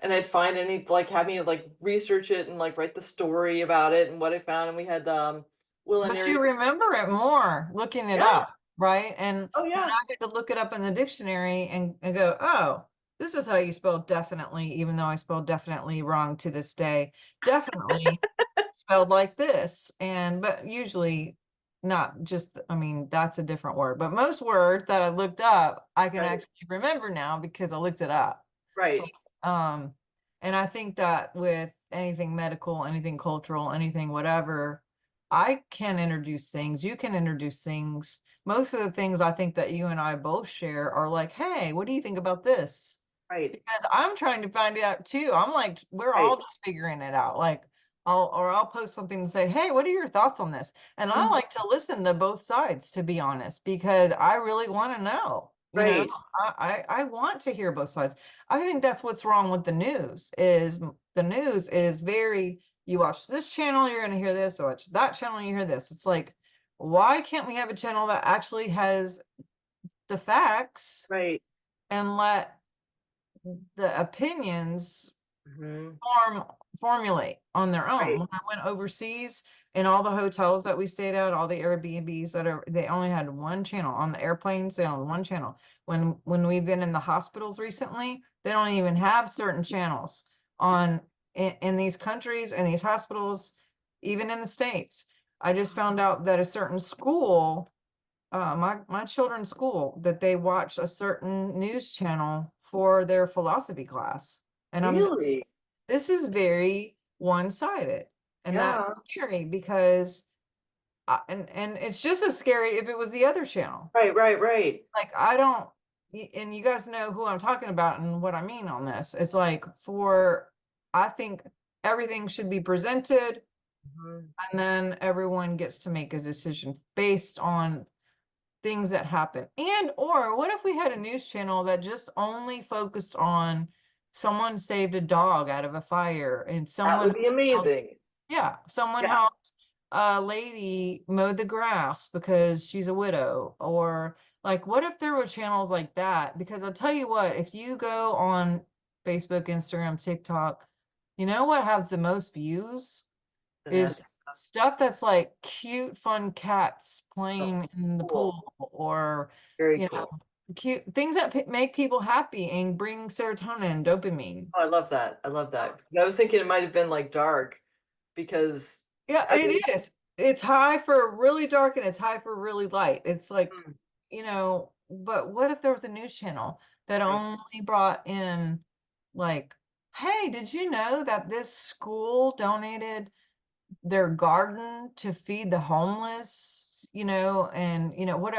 And I'd find, and he'd like have me like research it and like write the story about it and what I found. And we had Will and but Mary. you remember it more looking it Yeah. up, right? And Oh, when yeah. I had to look it up in the dictionary and go, oh, this is how you spell definitely, even though I spelled definitely wrong to this day. Definitely spelled like this. But usually not just, I mean, that's a different word. But most words that I looked up, I can Right. actually remember now because I looked it up. Right. Um, and I think that with anything medical, anything cultural, anything whatever, I can introduce things, you can introduce things. Most of the things I think that you and I both share are like, hey, what do you think about this? Right. Because I'm trying to find it out too. I'm like, we're all Right. just figuring it out. Like, I'll post something and say, hey, what are your thoughts on this? And I Mhm. like to listen to both sides, to be honest, because I really want to know. Right. I want to hear both sides. I think that's what's wrong with the news is the news is very, you watch this channel, you're going to hear this, or watch that channel, you hear this. It's like, why can't we have a channel that actually has the facts Right. and let the opinions Hmm. form formulate on their own. Right. When I went overseas in all the hotels that we stayed at, all the Airbnbs they only had one channel. On the airplanes, they only one channel. When we've been in the hospitals recently, they don't even have certain channels on in these countries and these hospitals, even in the States. I just found out that a certain school, my children's school, that they watch a certain news channel for their philosophy class. And I'm just, Really? this is very one-sided. And that's Yeah. scary because and it's just as scary if it was the other channel. Right. Right. Right. Like I don't and you guys know who I'm talking about and what I mean on this. It's like for I think everything should be presented Mhm. and then everyone gets to make a decision based on things that happen. And or what if we had a news channel that just only focused on someone saved a dog out of a fire and That someone would be helped, amazing. yeah, someone Yeah. helped a lady mow the grass because she's a widow, or like what if there were channels like that? Because I'll tell you what, if you go on Facebook, Instagram, TikTok, you know what has the most views? And Is that's stuff that's like cute, fun cats oh, playing in the cool. pool or, Very you cool. cute things that make people happy and bring serotonin, dopamine. Oh, I love that. I love that. 'Cause I was thinking it might have been like dark because Yeah, I mean, it is. It's high for really dark and it's high for really light. It's like, mm, but what if there was a news channel that right. only brought in like, hey, did you know that this school donated their garden to feed the homeless, and you know what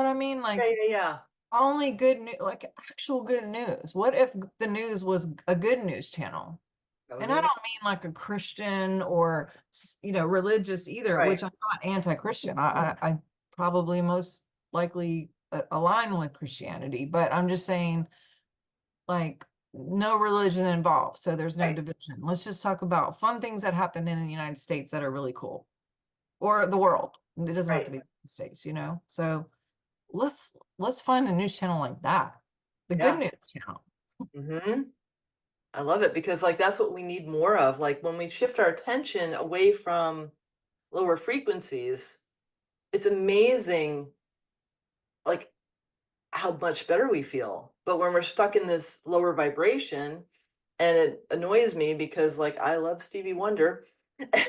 I mean? Yeah. Like Yeah. Yeah. only good news, like actual good news. What if the news was a good news channel? That would And be I amazing. don't mean like a Christian or religious either, Right. which I'm not anti-Christian. I probably most likely align with Christianity, but I'm just saying like no religion involved, so there's no Right. division. Let's just talk about fun things that happen in the United States that are really cool or the world. It doesn't have to Right. be the States. So let's find a news channel like that. The good Yeah. news channel. Hmm. I love it because like that's what we need more of. Like when we shift our attention away from lower frequencies, it's amazing like how much better we feel. But when we're stuck in this lower vibration, and it annoys me because like I love Stevie Wonder and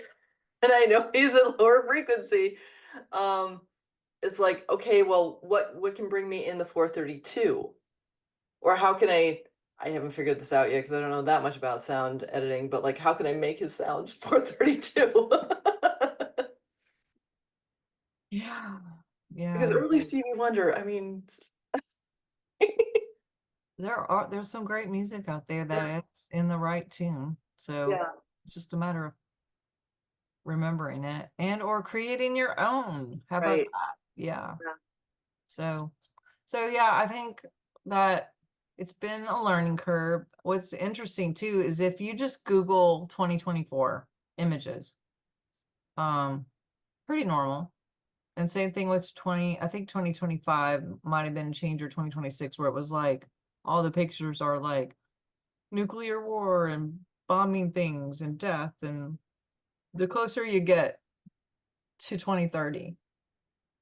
I know he's a lower frequency. Um, it's like, okay, well, what can bring me in the 432? Or how can I haven't figured this out yet because I don't know that much about sound editing, but like how can I make his sound 432? Yeah. Because Yeah. early Stevie Wonder, I mean, There's some great music out there yeah, that is in the right tune. So yeah, it's just a matter of remembering it and or creating your own. How about right. that? Yeah. Yeah. So yeah, I think that it's been a learning curve. What's interesting too is if you just Google 2024 images, um, pretty normal. And same thing with 20, I think 2025 might have been a change, or 2026, where it was like all the pictures are like nuclear war and bombing things and death. And the closer you get to 2030,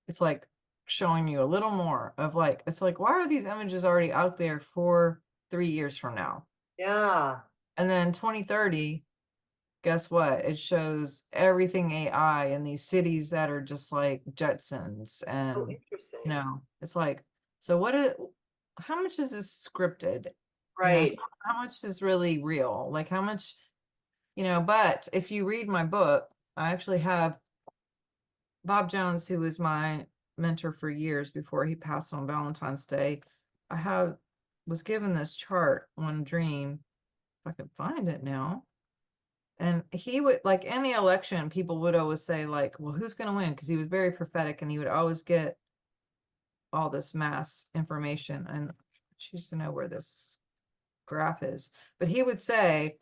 it's like showing you a little more of like, it's like, why are these images already out there for 3 years from now? Yeah. And then 2030, guess what? It shows everything AI in these cities that are just like Jetsons. Oh, And, interesting. it's like, so how much is this scripted? You know, Right. how much is really real? Like how much, but if you read my book, I actually have Bob Jones, who was my mentor for years before he passed on Valentine's Day. I have was given this chart one dream, if I could find it now. And he would, like any election, people would always say, like, well, who's going to win? Because he was very prophetic and he would always get all this mass information. And I choose to know where this graph is. But he would say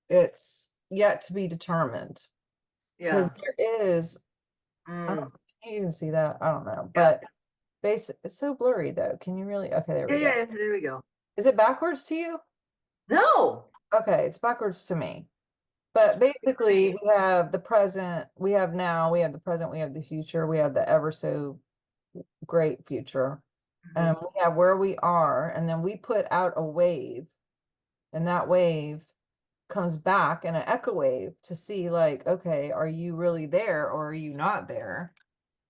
it's yet to be determined because Yeah. there is, I don't, Mm. can you even see that? I don't know. Yeah. But it's so blurry though. Can you really? Okay, there Yeah, we yeah, go. yeah. There we go. Is it backwards to you? No. Okay, it's backwards to me. It's But pretty basically, great. we have the present, we have now, we have the present, we have the future, we have the ever so great future. Mhm. And we have where we are, and then we put out a wave, and that wave comes back in an echo wave to see, like, okay, are you really there or are you not there?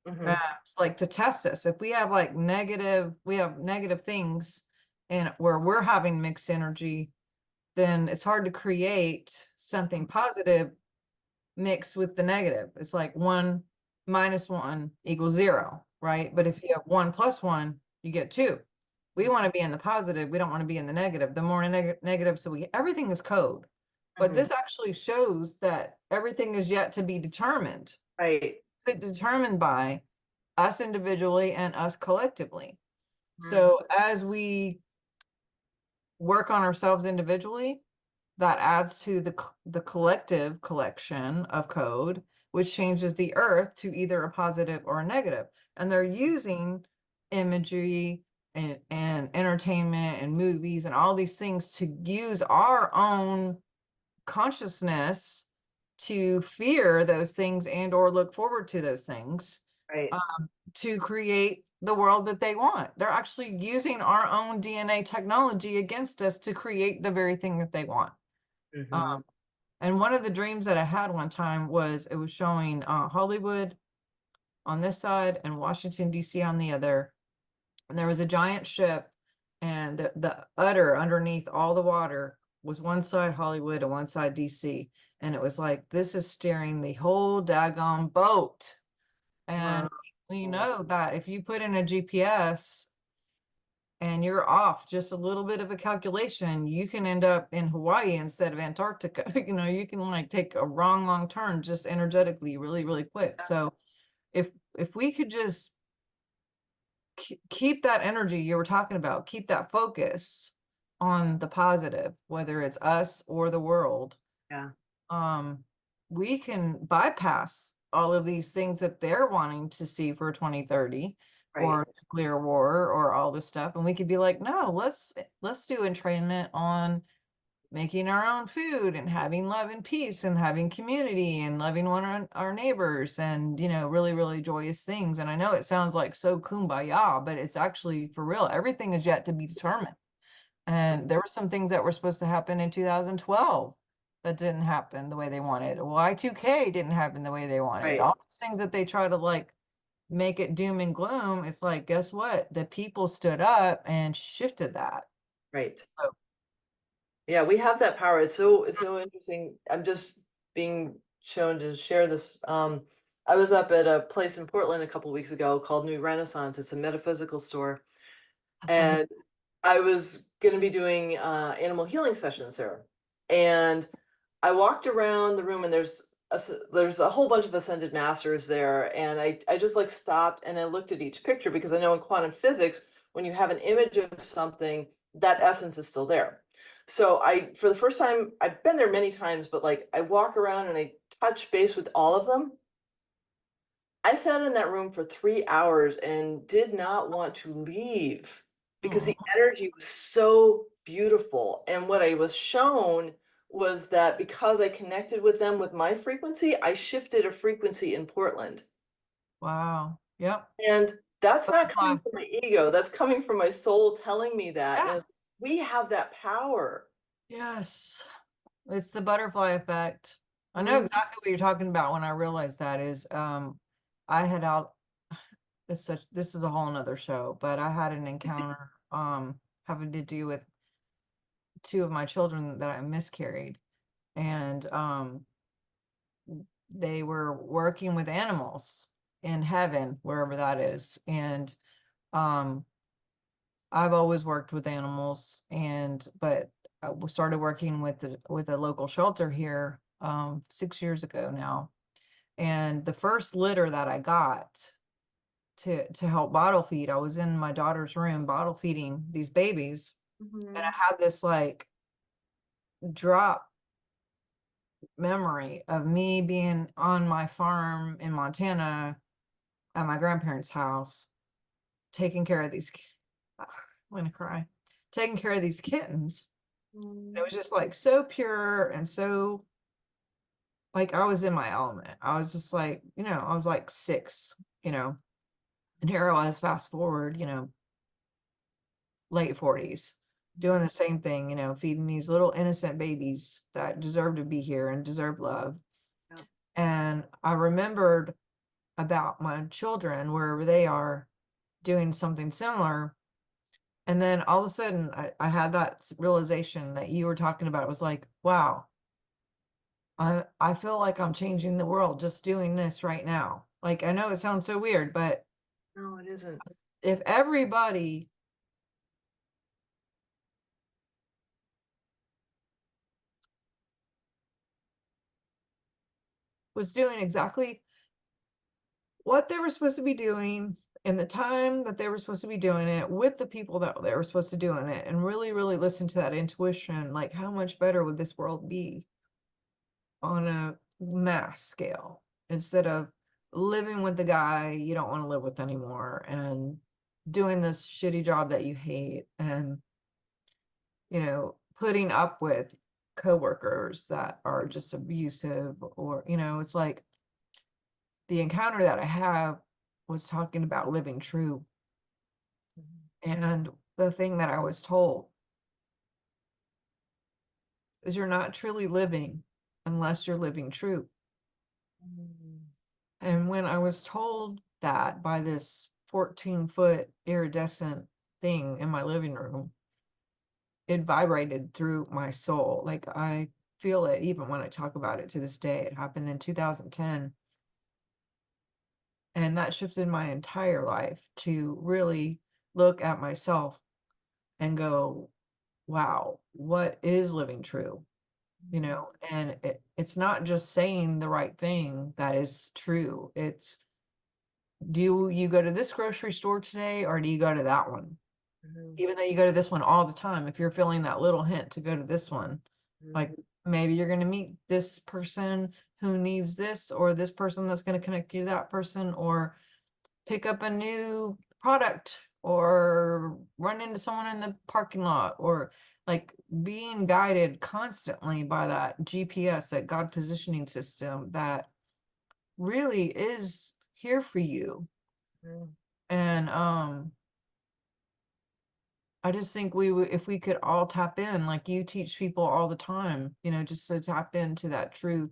Mhm. It's like to test us. If we have like we have negative things and where we're having mixed energy, then it's hard to create something positive mixed with the negative. It's like 1 - 1 = 0, right? But if you have 1 + 1, you get 2. We want to be in the positive. We don't want to be in the negative. The more negative, so everything is code. But Mhm. this actually shows that everything is yet to be determined. Right. It's determined by us individually and us collectively. Mhm. So as we work on ourselves individually, that adds to the collective collection of code, which changes the earth to either a positive or a negative. And they're using imagery and entertainment and movies and all these things to use our own consciousness to fear those things and or look forward to those things, Right. to create the world that they want. They're actually using our own DNA technology against us to create the very thing that they want. Mhm. Um, and one of the dreams that I had one time was it was showing Hollywood on this side and Washington, D.C. on the other. And there was a giant ship, and the udder underneath all the water was one side Hollywood and one side DC. And it was like, this is steering the whole daggone boat. And Wow. we know that if you put in a GPS and you're off just a little bit of a calculation, you can end up in Hawaii instead of Antarctica. You can like take a wrong turn just energetically really, really quick. So if we could just keep that energy you were talking about, keep that focus on the positive, whether it's us or the world, Yeah. um, we can bypass all of these things that they're wanting to see for 2030 Right. or nuclear war or all this stuff. And we could be like, no, let's do entrainment on making our own food and having love and peace and having community and loving our neighbors and, really, really joyous things. And I know it sounds like so kumbaya, but it's actually for real. Everything is yet to be determined. And there were some things that were supposed to happen in 2012 that didn't happen the way they wanted. Y2K didn't happen the way they wanted. Right, All these things that they try to like make it doom and gloom. It's like, guess what? The people stood up and shifted that. right. So, Yeah, we have that power. It's so interesting. I'm just being shown to share this. I was up at a place in Portland a couple weeks ago called New Renaissance. It's a metaphysical store, that's amazing. and I was going to be doing animal healing sessions there. And I walked around the room, and there's a whole bunch of ascended masters there, and I just like stopped and I looked at each picture because I know in quantum physics, when you have an image of something, that essence is still there. So for the first time, I've been there many times, but like I walk around and I touch base with all of them. I sat in that room for 3 hours and did not want to leave because Oh, the energy was so beautiful. And what I was shown was that because I connected with them with my frequency, I shifted a frequency in Portland. wow. Yep. And that's not Butterfly. coming from my ego, that's coming from my soul telling me that. Yeah. And we have that power. Yes. It's the butterfly effect. I know Mhm. exactly what you're talking about when I realized that is I had out this is a whole nother show, but I had an encounter having to do with two of my children that I miscarried. And they were working with animals in heaven, wherever that is. And um I've always worked with animals, but I started working with a local shelter here 6 years ago now. And the first litter that I got to help bottle feed, I was in my daughter's room bottle feeding these babies, and Mhm. I had this like drop memory of me being on my farm in Montana at my grandparents' house, taking care of these. I'm gonna cry. Taking care of these kittens. It Mhm. was just like so pure and so like I was in my element. I was just like, I was like six, you know, and here I was, fast forward, late 40s, doing the same thing, feeding these little innocent babies that deserve to be here and deserve love. Yeah. And I remembered about my children, wherever they are, doing something similar. And then all of a sudden, I had that realization that you were talking about. It was like, wow, I feel like I'm changing the world just doing this right now. Like, I know it sounds so weird, but No, it isn't. if everybody was doing exactly what they were supposed to be doing in the time that they were supposed to be doing it with the people that they were supposed to doing it and really, really listen to that intuition, like how much better would this world be on a mass scale instead of living with the guy you don't want to live with anymore and doing this shitty job that you hate and putting up with coworkers that are just abusive or it's like the encounter that I have was talking about living true. Mhm. And the thing that I was told is you're not truly living unless you're living true. Mhm. And when I was told that by this 14-foot iridescent thing in my living room, it vibrated through my soul. Like I feel it even when I talk about it to this day. It happened in 2010. And that shifted my entire life to really look at myself and go, wow, what is living true? And it's not just saying the right thing that is true. It's do you go to this grocery store today or do you go to that one? Mhm. Even though you go to this one all the time, if you're feeling that little hint to go to this one, like Mhm. maybe you're going to meet this person who needs this, or this person that's going to connect you to that person, or pick up a new product, or run into someone in the parking lot, or like being guided constantly by that GPS, that God positioning system that really is here for you. Mm. And I just think we would, if we could all tap in, like you teach people all the time, just to tap into that truth,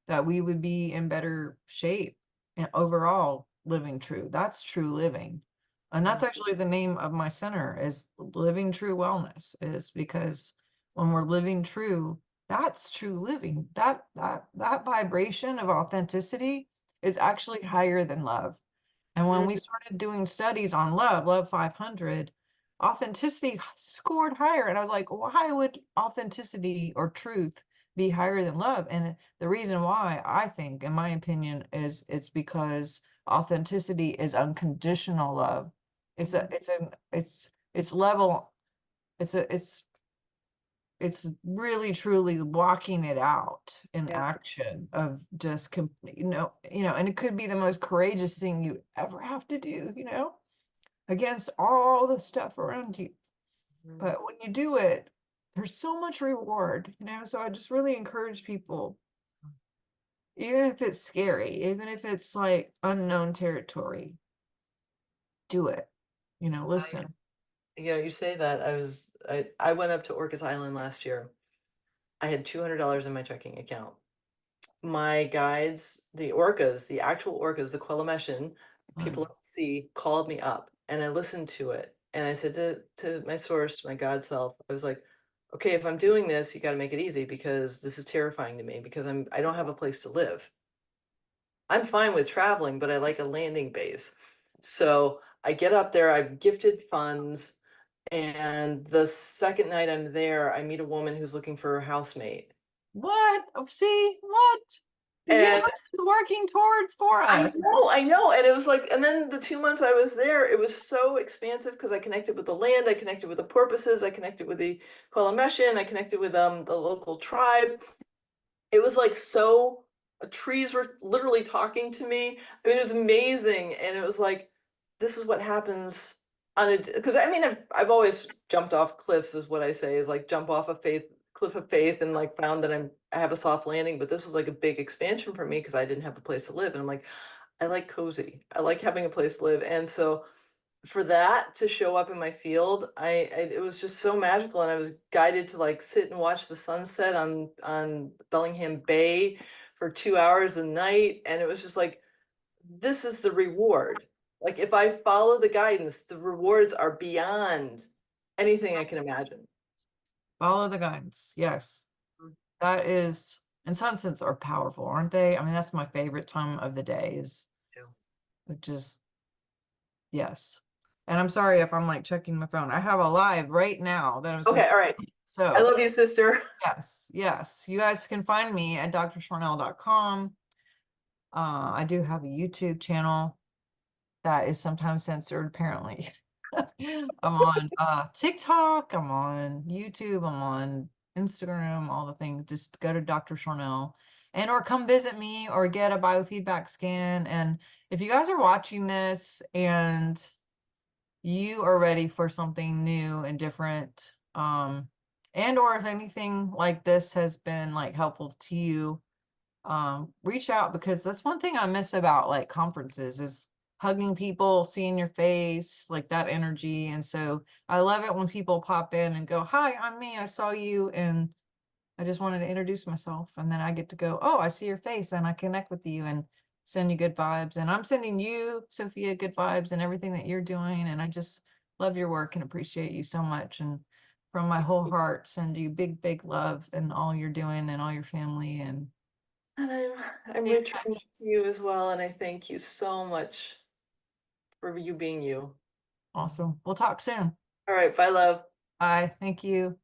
that we would be in better shape and overall living true. That's true living. And that's Mm. actually the name of my center, is Living True Wellness, is because when we're living true, that's true living. That vibration of authenticity is actually higher than love. And when we Mm. started doing studies on love 500, authenticity scored higher. And I was like, why would authenticity or truth be higher than love? And the reason why, I think, in my opinion, is it's because authenticity is unconditional love. It's a, Mm. it's a, it's level. It's really truly walking it out in Yeah. action of just and it could be the most courageous thing you ever have to do, against all the stuff around you. Mm. But when you do it, there's so much reward, so I just really encourage people, even if it's scary, even if it's like unknown territory, do it, listen. You say that I went up to Orcas Island last year. I had $200 in my checking account. My guides, the orcas, the actual orcas, the Quelimeshan people at the sea called me up and I listened to it. And I said to my source, my God self, I was like, okay, if I'm doing this, you got to make it easy because this is terrifying to me because I don't have a place to live. I'm fine with traveling, but I like a landing base. So I get up there, I've gifted funds, and the second night I'm there, I meet a woman who's looking for a housemate. What? Oh, see what the And universe is working towards for us. I know. And it was like, and then the 2 months I was there, it was so expansive because I connected with the land, I connected with the porpoises, I connected with the Quelimeshan, I connected with the local tribe. It was like so, trees were literally talking to me. I mean, it was amazing. And it was like, this is what happens on a, because I mean, I've always jumped off cliffs, is what I say, is like jump off a cliff of faith, and like found that I have a soft landing. But this was like a big expansion for me because I didn't have a place to live. And I'm like, I like cozy. I like having a place to live. And so for that to show up in my field, it was just so magical, and I was guided to like sit and watch the sunset on Bellingham Bay for 2 hours a night, and it was just like, this is the reward. Like if I follow the guidance, the rewards are beyond anything I can imagine. Follow the guidance. Yes. That is, and sunsets are powerful, aren't they? I mean, that's my favorite time of the day, is just, yes. And I'm sorry if I'm like checking my phone. I have a live right now that I'm Okay, supposed all right. to. I So love you, sister. yes, yes. You guys can find me at drsharnael.com. I do have a YouTube channel that is sometimes censored, apparently. I'm on TikTok, I'm on YouTube, I'm on Instagram, all the things. Just go to Dr. Sharnael, and or come visit me or get a biofeedback scan. And if you guys are watching this and you are ready for something new and different, and or if anything like this has been like helpful to you, reach out, because that's one thing I miss about like conferences, is hugging people, seeing your face, like that energy. And so I love it when people pop in and go, hi, I'm me, I saw you, and I just wanted to introduce myself. And then I get to go, oh, I see your face, and I connect with you and send you good vibes. And I'm sending you, Sophia, good vibes and everything that you're doing. And I just love your work and appreciate you so much. And from my whole heart, send you big, big love and all you're doing and all your family. And And I'm returning to you as well, and I thank you so much for you being you. awesome. We'll talk soon. All right, bye, love. Bye. Thank you.